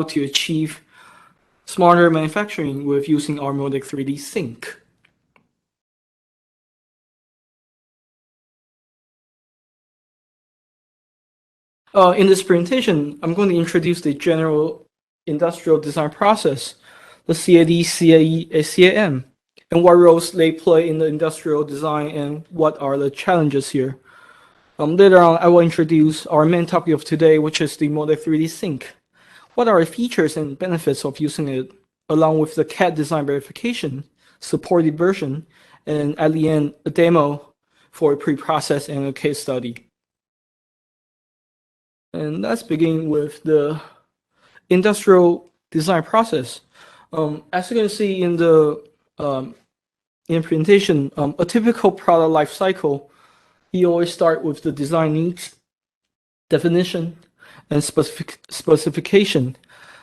to achieve smarter manufacturing with using our Moldex3D SYNC. In this presentation, I'm going to introduce the general industrial design process, the CAD, CAE, and CAM, and what roles they play in the industrial design and what are the challenges here. Later on, I will introduce our main topic of today, which is the Moldex3D SYNC. What are the features and benefits of using it, along with the CAD design verification, supported version, and at the end, a demo for a pre-process and a case study. And let's begin with the industrial design process. As you can see in the presentation, a typical product life cycle, you always start with the design needs, definition, and specification.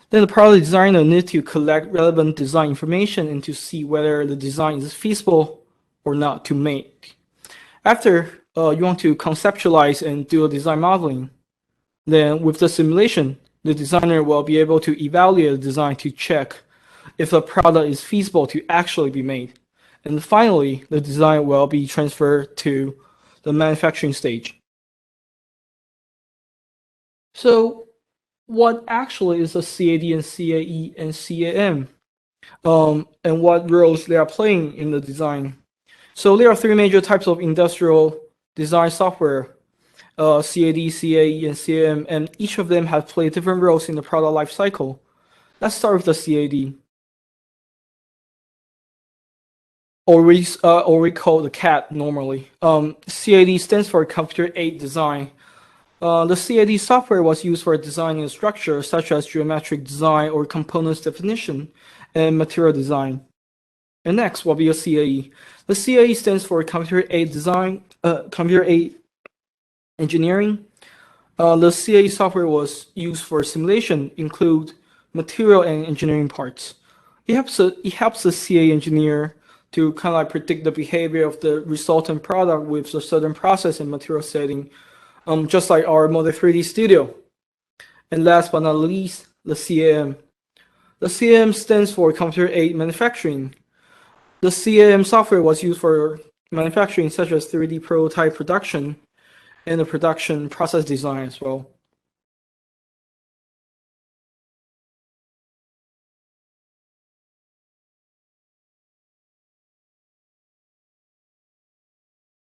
Then the product designer needs to collect relevant design information and to see whether the design is feasible or not to make. After you want to conceptualize and do a design modeling, then with the simulation, the designer will be able to evaluate the design to check if the product is feasible to actually be made. And finally, the design will be transferred to the manufacturing stage. So what actually is a CAD and CAE and CAM, and what roles they are playing in the design? So there are three major types of industrial design software, CAD, CAE, and CAM, and each of them have played different roles in the product life cycle. Let's start with the CAD, or we call the CAD normally. CAD stands for computer-aided design. The CAD software was used for designing structures such as geometric design or components definition and material design. And next will be a CAE. The CAE stands for computer-aided design, computer-aided engineering. The CAE software was used for simulation, include material and engineering parts. It helps the CAE engineer to kind of like predict the behavior of the resultant product with a certain process and material setting, just like our Moldex3D Studio. And last but not least, the CAM. The CAM stands for computer-aided manufacturing. The CAM software was used for manufacturing such as 3D prototype production and the production process design as well.